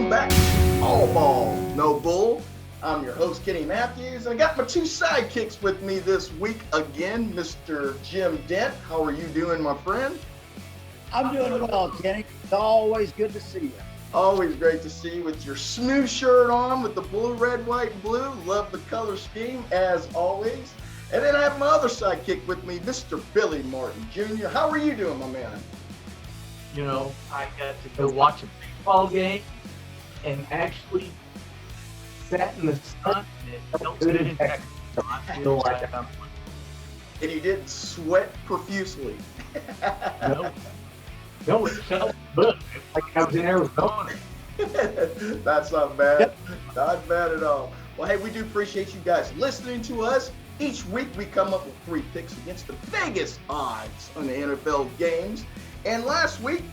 Welcome back to All Ball, No Bull. I'm your host, Kenny Matthews, and I got my two sidekicks with me this week again, Mr. Jim Dent. How are you doing, my friend? I'm doing well, Kenny. It's always good to see you. Always great to see you with your smooth shirt on with the blue, red, white, and blue. Love the color scheme, as always. And then I have my other sidekick with me, Mr. Billy Martin Jr. How are you doing, my man? You know, I got to go watch a baseball game and actually sat in the sun and it felt good in Texas. So I feel like I'm... And you didn't sweat profusely. No, it felt good. It's like I was in Arizona. That's not bad. Not bad at all. Well, hey, we do appreciate you guys listening to us. Each week we come up with 3 picks against the biggest odds on the NFL games. And last week,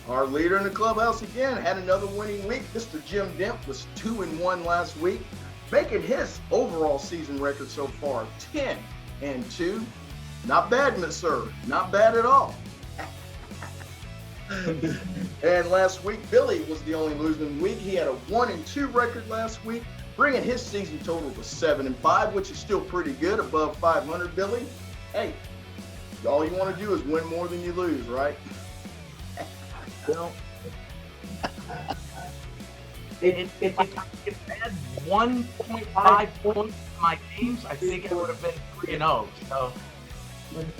our leader in the clubhouse again had another winning week. Mr. Jim Dent was 2-1 last week, making his overall season record so far 10-2. Not bad, Miss Sir. Not bad at all. And last week, Billy was the only losing week. He had a 1-2 record last week, bringing his season total to 7-5, which is still pretty good, above 500, Billy. Hey, all you want to do is win more than you lose, right? Well, if I had 1.5 points in my games, I think it would have been 3-0. So,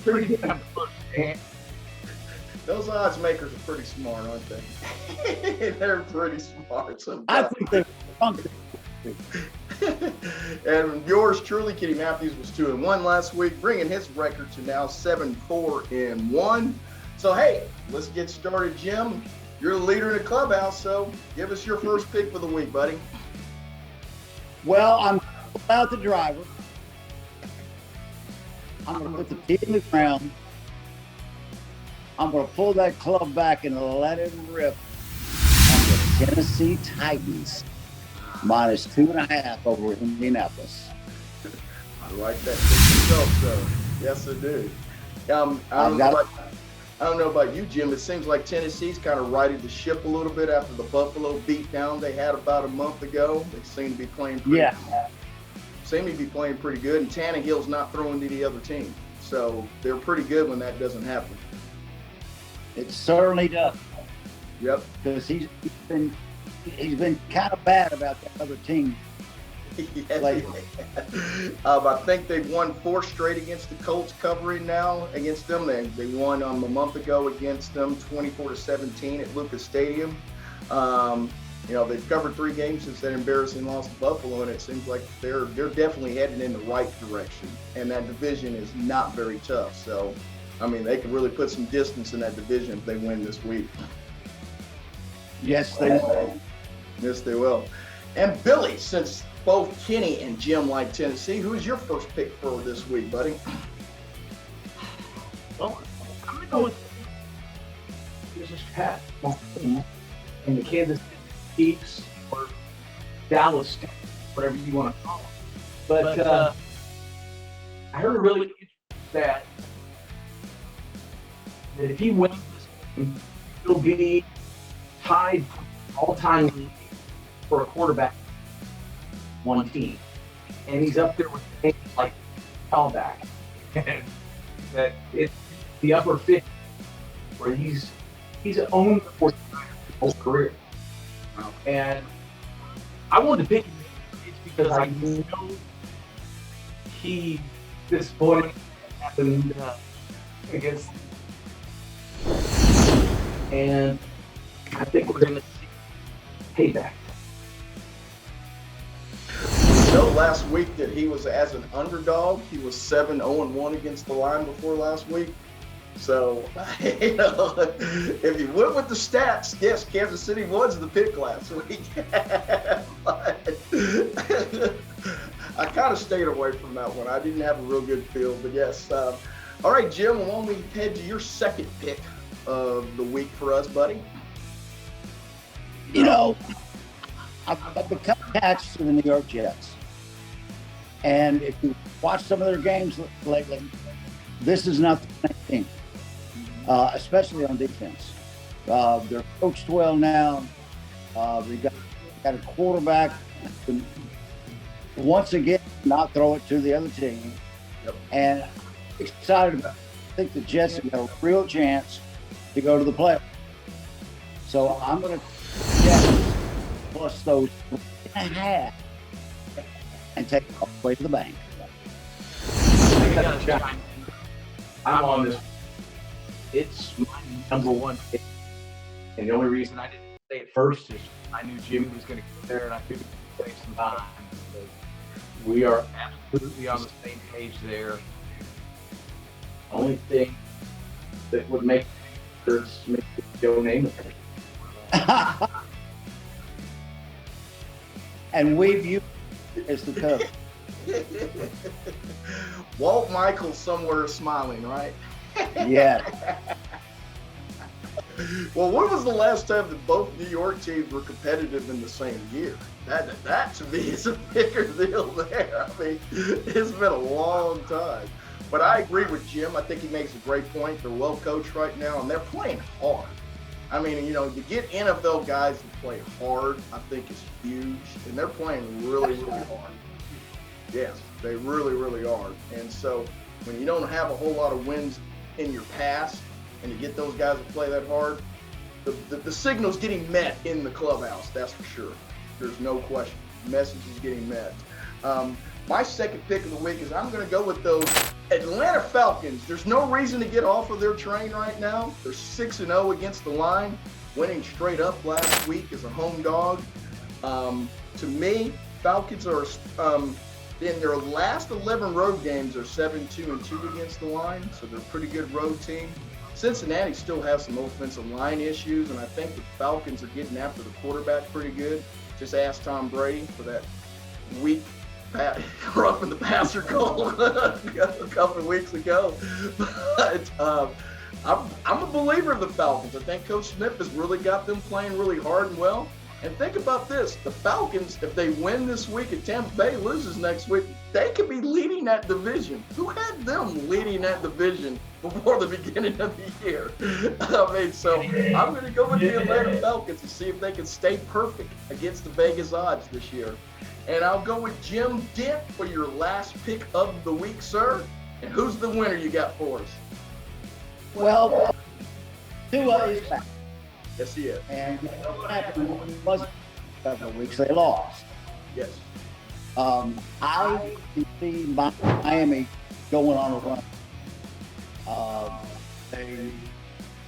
pretty damn close. Those odds makers are pretty smart, aren't they? They're pretty smart sometimes. I think they're funky. And yours truly, Kenny Matthews, was 2-1 last week, bringing his record to now 7-4-1. So, hey, let's get started, Jim. You're the leader in the clubhouse, so give us your first pick for the week, buddy. Well, I'm out the driver. I'm going to put the feet in the ground. I'm going to pull that club back and let it rip on the Tennessee Titans, -2.5 over Indianapolis. I like that pick yourself, sir. Yes, I do. I don't know about you, Jim. It seems like Tennessee's kind of righted the ship a little bit after the Buffalo beatdown they had about a month ago. They seem to be playing pretty good, and Tannehill's not throwing to the other team. So they're pretty good when that doesn't happen. It certainly does. Yep. Because he's been kind of bad about that other team. Yes, I think they've won 4 straight against the Colts, covering now against them. They won a month ago against them, 24-17 at Lucas Stadium. They've covered 3 games since that embarrassing loss to Buffalo, and it seems like they're definitely heading in the right direction. And that division is not very tough. So, I mean, they could really put some distance in that division if they win this week. Yes, they will. Yes, they will. And Billy, since both Kenny and Jim like Tennessee, who's your first pick for this week, buddy? Well, I'm going to go with this Pat and the Kansas City Chiefs or Dallas, whatever you want to call them. But I heard a really interesting stat that if he wins this game, he'll be tied all-time lead for a quarterback one team, and he's up there with names like Callback, and that it's the upper 50 where he's owned the 49ers his whole career. And I wanted to pick him because I know he disappointed happened against, and I think we're going to see payback. Last week that he was as an underdog, he was 7-0-1 against the line before last week. So, if you went with the stats, yes, Kansas City was the pick last week. But I kind of stayed away from that one. I didn't have a real good feel, but yes. All right, Jim, why don't we head to your second pick of the week for us, buddy? You know, I've become attached to the New York Jets. And if you watch some of their games lately, this is not the same team, especially on defense. They're coached well now. They got got a quarterback who, once again, not throw it to the other team. Yep. And excited about it. I think the Jets have got a real chance to go to the playoffs. So I'm going to Jets plus those 3.5 and take it all the way to the bank. I'm on this. It's my number one pick. And the only reason I didn't say it first is I knew Jimmy was going to get there, and I figured we'd save some time. We are absolutely on the same page there. Only thing that would make this make Joe Namath. And we view it as the coach. Walt Michaels somewhere smiling, right? Yeah. Well, when was the last time that both New York teams were competitive in the same year? That to me is a bigger deal there. I mean, it's been a long time. But I agree with Jim. I think he makes a great point. They're well coached right now, and they're playing hard. I mean, you know, to get NFL guys to play hard, I think is huge. And they're playing really, really hard. Yes, they really, really are. And so when you don't have a whole lot of wins in your past and you get those guys to play that hard, the signal's getting met in the clubhouse, that's for sure. There's no question. The message is getting met. My second pick of the week is I'm going to go with those Atlanta Falcons. There's no reason to get off of their train right now. They're 6-0 against the line, winning straight up last week as a home dog. To me, Falcons are in their last 11 road games are 7-2-2 against the line, so they're a pretty good road team. Cincinnati still has some offensive line issues, and I think the Falcons are getting after the quarterback pretty good. Just ask Tom Brady for that week roughing the passer goal a couple of weeks ago. But I'm a believer of the Falcons. I think Coach Smith has really got them playing really hard and well. And think about this, the Falcons, if they win this week and Tampa Bay loses next week, they could be leading that division. Who had them leading that division before the beginning of the year? I mean, so I'm going to go with the Atlanta Falcons and see if they can stay perfect against the Vegas odds this year. And I'll go with Jim Dent for your last pick of the week, sir. And who's the winner you got for us? Well, Tua is back. Yes, he is. And what happened was a couple of weeks they lost. Yes. I can see Miami going on a run.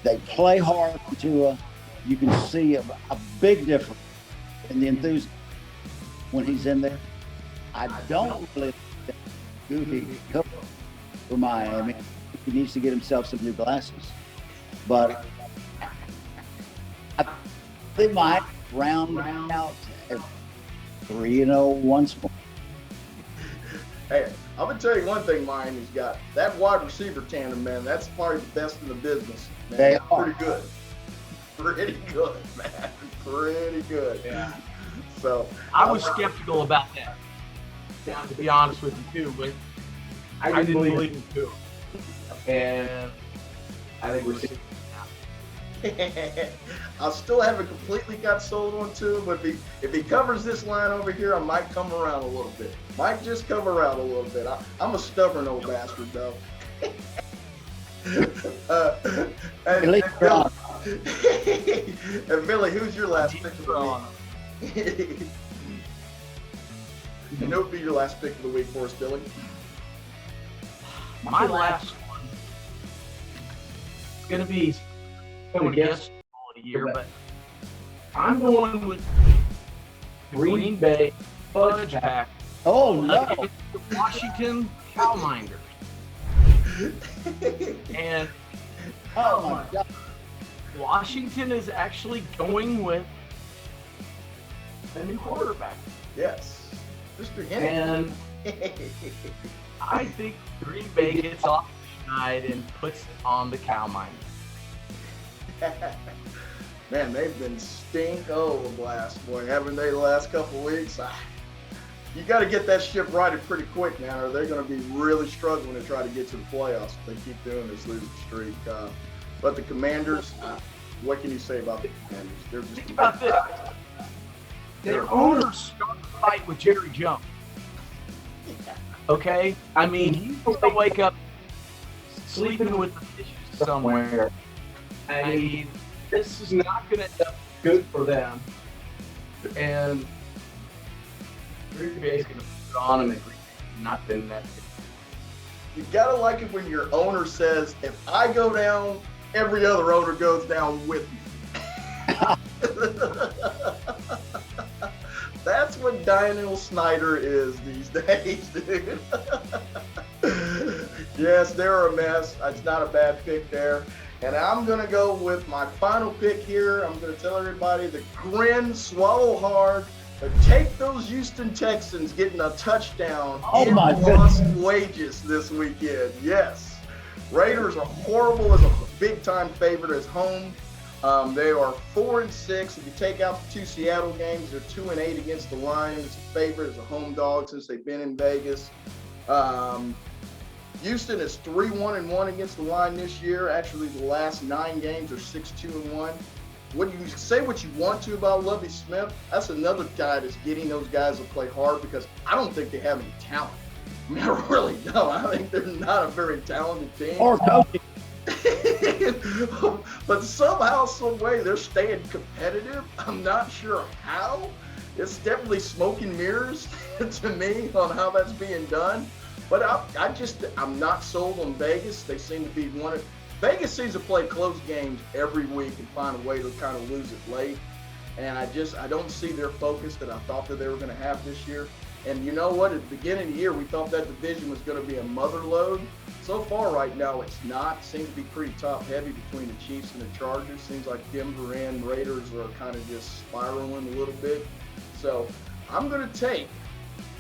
They play hard to you can see a big difference in the enthusiasm when he's in there. I don't really think Goofy coach for Miami. He needs to get himself some new glasses. But they might round out at 3-0 once more. Hey, I'm going to tell you one thing Miami's got. That wide receiver tandem, man, that's probably the best in the business. Man. They are. Pretty good. Pretty good, man. Pretty good. Yeah. So I was skeptical about that, to be honest with you, too, but I didn't believe it, too. And I think we're seeing I still haven't completely got sold on to him, but if he covers this line over here, I might come around a little bit. Might just come around a little bit. I'm a stubborn old bastard, though. And Billy, who's your last pick of the week? And who would be your last pick of the week for us, Billy? my last one. It's going to be guess all the year, but I'm going with Green Bay Fudge Pack. Oh, no. Against the Washington Cowminders. And Oh, my God. Washington is actually going with a new quarterback. Yes. Mr. Henry. And I think Green Bay gets off the schneid and puts it on the Cowminders. Man, they've been stink-o blast, boy, haven't they, the last couple of weeks? You got to get that ship righted pretty quick, man, or they're going to be really struggling to try to get to the playoffs if they keep doing this losing streak. But the Commanders, what can you say about the Commanders? They're just Think about this. Their owners start to fight with Jerry Jones. Okay? I mean, he's going to wake up sleeping with the fishes somewhere. I mean, this is not going to end up good for them. And Green Bay is going to put on him and not been that good. You gotta like it when your owner says, if I go down, every other owner goes down with me. That's what Daniel Snyder is these days, dude. Yes, they're a mess. It's not a bad pick there. And I'm going to go with my final pick here. I'm going to tell everybody to grin, swallow hard, but take those Houston Texans getting a touchdown in lost wages this weekend. Yes. Raiders are horrible as a big-time favorite as home. They are 4-6. If you take out the 2 Seattle games, they're 2-8 against the line as a favorite, as a home dog since they've been in Vegas. Houston is 3-1-1 against the line this year. Actually, the last 9 games are 6-2-1. What you say what you want to about Lovie Smith, that's another guy that's getting those guys to play hard because I don't think they have any talent. I mean, I really don't. I think they're not a very talented team. Or coaching. But somehow, some way, they're staying competitive. I'm not sure how. It's definitely smoke and mirrors to me on how that's being done. But I'm not sold on Vegas. They seem to be Vegas seems to play close games every week and find a way to kind of lose it late. And I don't see their focus that I thought that they were going to have this year. And you know what? At the beginning of the year, we thought that division was going to be a mother load. So far right now, it's not. Seems to be pretty top-heavy between the Chiefs and the Chargers. Seems like Denver and Raiders are kind of just spiraling a little bit. So I'm going to take,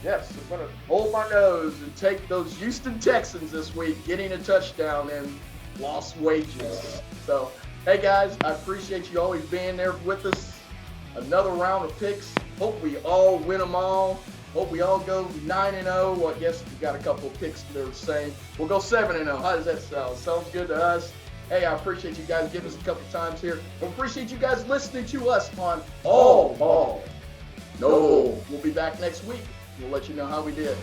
I'm going to hold my nose and take those Houston Texans this week, getting a touchdown and lost wages. So, hey, guys, I appreciate you always being there with us. Another round of picks. Hope we all win them all. Hope we all go 9-0. Well, I guess we got a couple of picks that are the same. We'll go 7-0. How does that sound? Sounds good to us. Hey, I appreciate you guys giving us a couple times here. I appreciate you guys listening to us on All Ball. No, we'll be back next week. We'll let you know how we did.